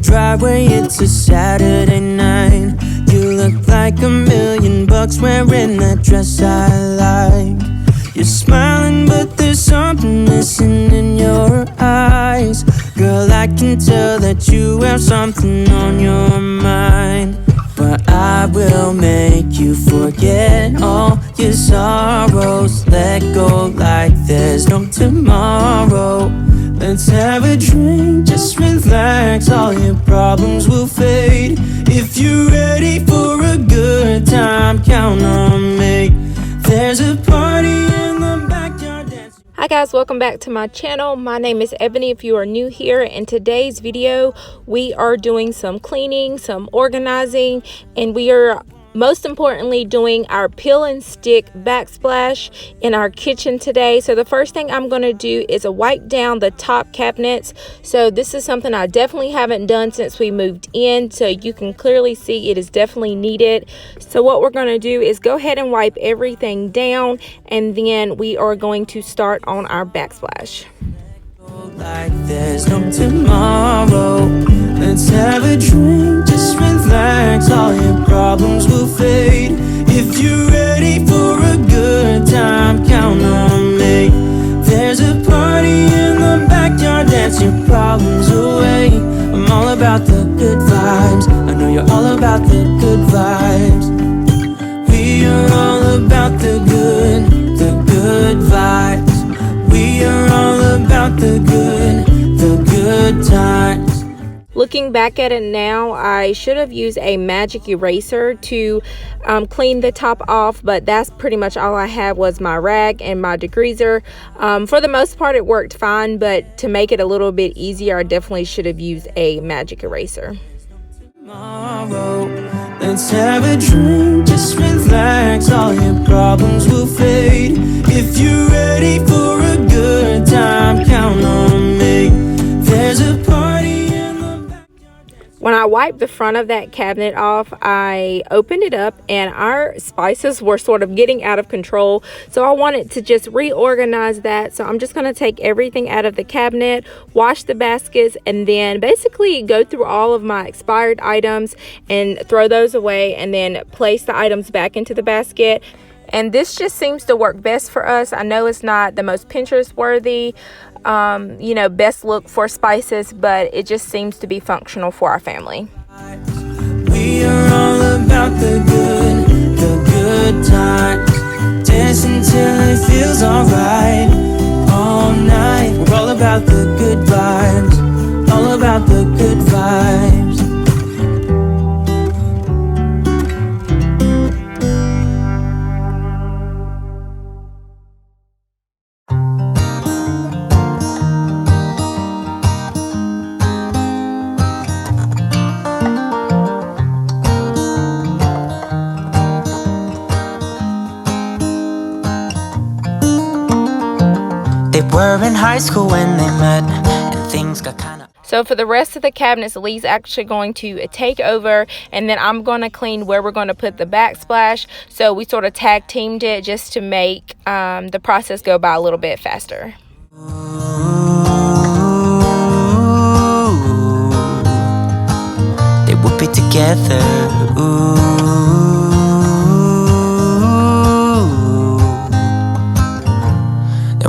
driveway, it's a Saturday night. You look like $1,000,000 wearing that dress I like. You're smiling, but there's something missing in your eyes. Girl, I can tell that you have something on your mind. But I will make you forget all your sorrows. Let go like there's no tomorrow. Let's have a drink, just relax, all your problems will fade. If you're ready for a good time, count on me. There's a party in the backyard dance. Hi guys, welcome back to my channel. My name is Ebony if you are new here. In today's video, we are doing some cleaning, some organizing, and we are most importantly doing our peel and stick backsplash in our kitchen today. So the first thing I'm going to do is wipe down the top cabinets. So this is something I definitely haven't done since we moved in, so you can clearly see it is definitely needed. So what we're going to do is go ahead and wipe everything down, and then we are going to start on our backsplash. Like there's no tomorrow. Let's have a drink, just relax, all your problems will fade. If you're ready for a good time, count on me. There's a party in the backyard, dance your problems away. I'm all about the good vibes, I know you're all about the good vibes. We are all about the good vibes. We are all about the good times. Looking back at it now, I should have used a magic eraser to clean the top off, but that's pretty much all I had was my rag and my degreaser. For the most part, it worked fine, but to make it a little bit easier, I definitely should have used a magic eraser. Tomorrow, let's have a drink, just relax, all your problems will fade. If you're ready for a good time, count on me. There's a party in the backyard. When I wiped the front of that cabinet off, I opened it up and our spices were sort of getting out of control. So I wanted to just reorganize that. So I'm just going to take everything out of the cabinet, wash the baskets, and then basically go through all of my expired items and throw those away, and then place the items back into the basket. And this just seems to work best for us. I know it's not the most Pinterest worthy, you know, best look for spices, but it just seems to be functional for our family. We are all about the good times. Dance until it feels alright. All night, we're all about the good vibes. All about the good vibes. They were in high school when they met, and things got kind of... So for the rest of the cabinets, Lee's actually going to take over, and then I'm going to clean where we're going to put the backsplash. So we sort of tag teamed it just to make the process go by a little bit faster. They would be together.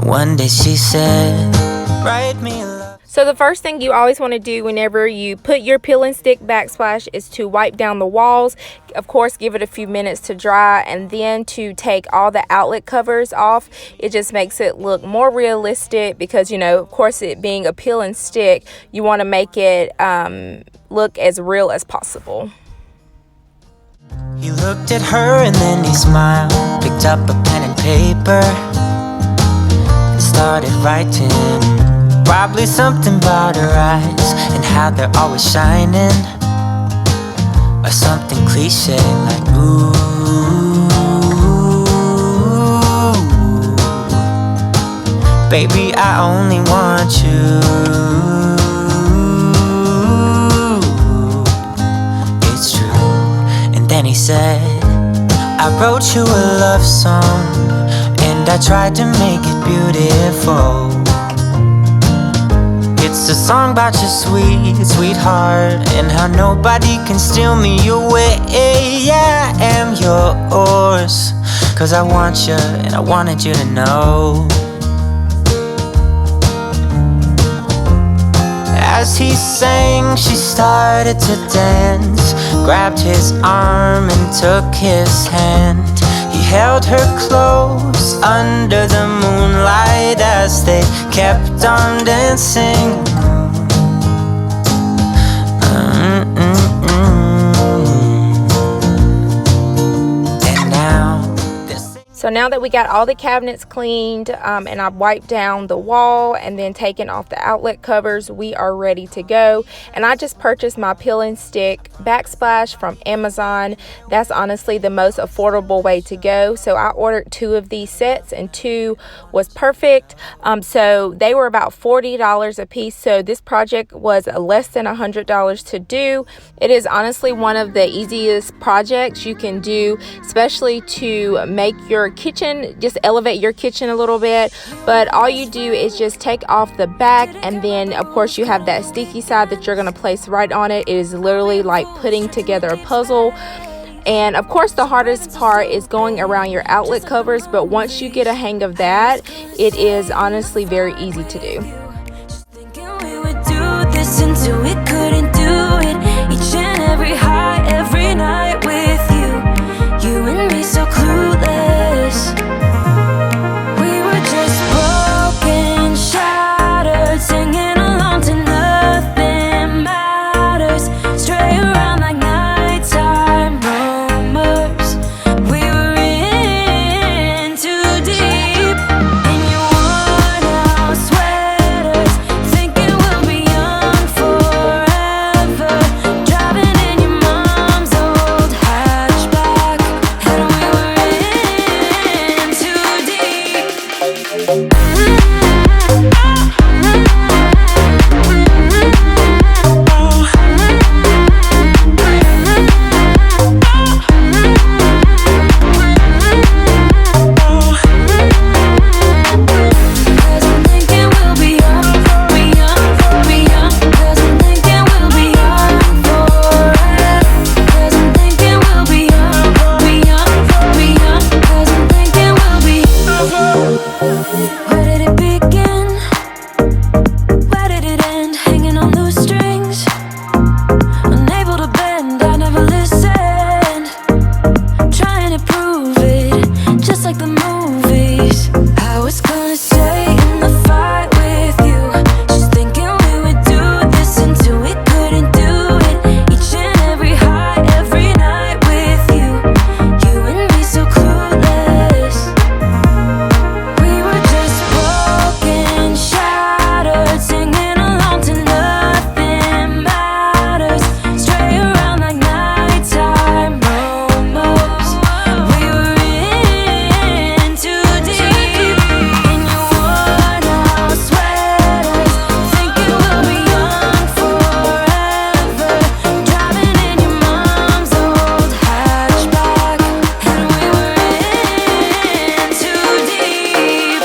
One day she said, write me a love. So the first thing you always want to do whenever you put your peel and stick backsplash is to wipe down the walls. Of course, give it a few minutes to dry, and then to take all the outlet covers off. It just makes it look more realistic because, you know, of course, it being a peel and stick, you want to make it look as real as possible. He looked at her and then he smiled, picked up a pen and paper, started writing. Probably something about her eyes and how they're always shining, or something cliche like ooh. Baby, I only want you. It's true. And then he said, I wrote you a love song, and I tried to make it beautiful. It's a song about your sweet, sweetheart, and how nobody can steal me away. Yeah, I am yours, 'cause I want you and I wanted you to know. As he sang, she started to dance, grabbed his arm and took his hand. He held her close under the moonlight as they kept on dancing. So now that we got all the cabinets cleaned and I've wiped down the wall and then taken off the outlet covers, we are ready to go. And I just purchased my peel and stick backsplash from Amazon. That's honestly the most affordable way to go. So I ordered 2 of these sets and 2 was perfect. So they were about $40 a piece. So this project was less than $100 to do. It is honestly one of the easiest projects you can do, especially to make your kitchen, just elevate your kitchen a little bit. But all you do is just take off the back, and then of course you have that sticky side that you're going to place right on it. It is literally like putting together a puzzle. And of course the hardest part is going around your outlet covers, but once you get a hang of that, it is honestly very easy to do. Until we couldn't do it, each and every high, every night with you, you and me so clueless. We were just broken, shattered, singing along to nothing matters, stray around like nighttime rumors. We were in too deep, in your worn out sweaters, thinking we'll be young forever, driving in your mom's old hatchback, and we were in too deep. Cause I'm thinking we'll be young, be young, be young. Cause I'm thinking we'll be young forever. Cause I'm thinking we'll be young, be young, be young. Cause I'm thinking we'll be. Where did it begin? Where did it end? Hanging on loose strings, unable to bend. I never listened, trying to prove it, just like the movies. I was gonna stay in the fight with you, just thinking we would do this until we couldn't do it. Each and every high, every night with you, you and me so clueless. We were just broken, shattered, singing along to nothing matters, stray around like nighttime rumors. We were in too deep, in your worn out sweaters, thinking we'll be young forever, driving in your mom's old hatchback, and we were in too deep.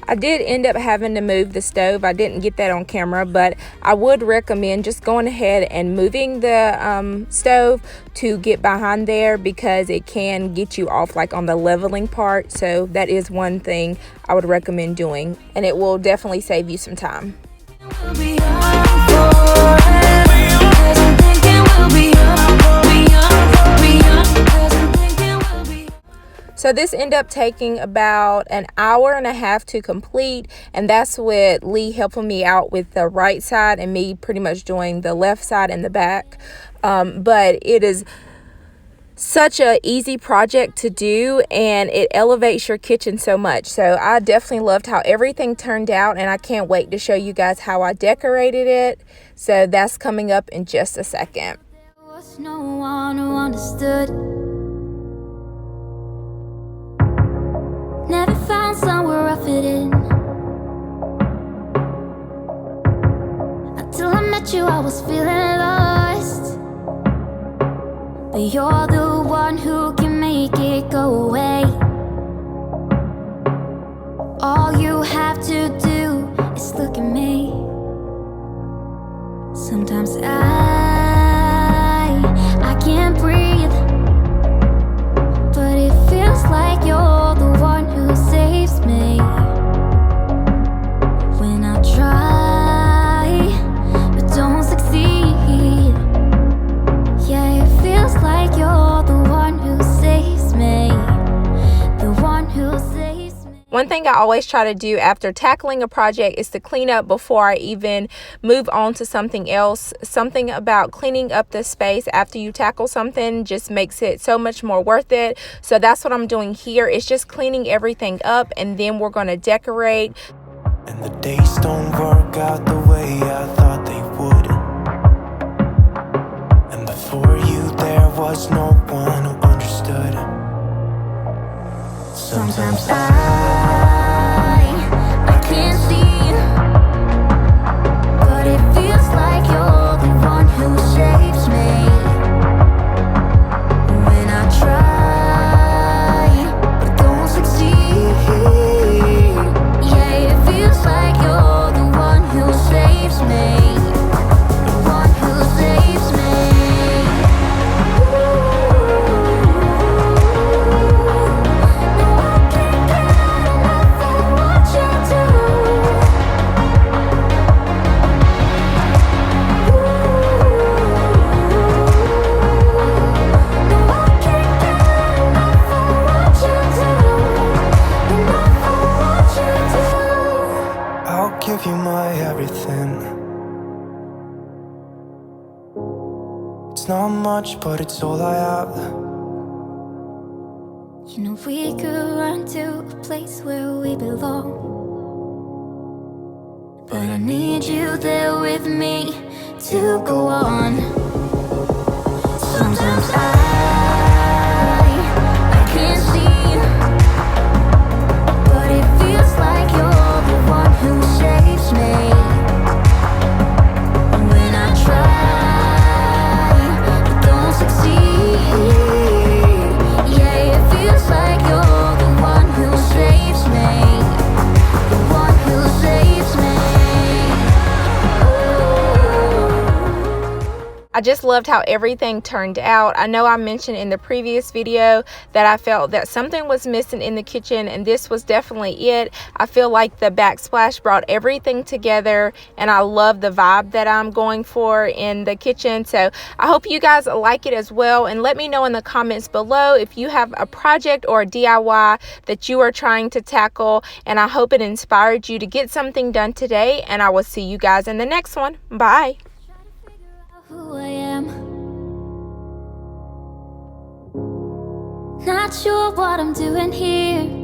I did end up having to move the stove. I didn't get that on camera, but I would recommend just going ahead and moving the stove to get behind there, because it can get you off like on the leveling part. So that is one thing I would recommend doing, and it will definitely save you some time. We'll be young forever. Cause I'm thinking we'll be young, be young, be young. Cause I'm thinking we'll be. So this ended up taking about an hour and a half to complete, and that's with Lee helping me out with the right side and me pretty much doing the left side and the back. But it is such a easy project to do, and it elevates your kitchen so much. So I definitely loved how everything turned out, and I can't wait to show you guys how I decorated it. So that's coming up in just a second. There was no one who understood. Never found somewhere I fit in. Until I met you, I was feeling lost. But you're the one who can make it go away. All you have to do Sometimes I can't breathe, but it feels like you're the one who saves me. When I try, but don't succeed. Yeah, it feels like you're the one who saves me. The one who saves me. One thing I always try to do after tackling a project is to clean up before I even move on to something else. Something about cleaning up the space after you tackle something just makes it so much more worth it. So that's what I'm doing here. It's just cleaning everything up, and then we're going to decorate. And the days don't work out the way I thought they would. And before you there was no one who understood. Sometimes I can't see, but it feels like you're the one who saves me. When I try, but don't succeed. Yeah, it feels like you're the one who saves me. The one who saves me. I'll give you my everything. It's not much, but it's all I have. You know we could run to a place where we belong, but I need you there with me to go on. Sometimes I can't see, but it feels like you're the one who saves me. When I try, but don't succeed. Yeah, it feels like you're the one who saves me. The one who saves me. I just loved how everything turned out. I know I mentioned in the previous video that I felt that something was missing in the kitchen, and this was definitely it. I feel like the Backsplash brought everything together, and I love the vibe that I'm going for in the kitchen. So I hope you guys like it as well, and let me know in the comments below if you have a project or a DIY that you are trying to tackle, and I hope it inspired you to get something done today, and I will see you guys in the next one. Bye. Who I am. Not sure what I'm doing here.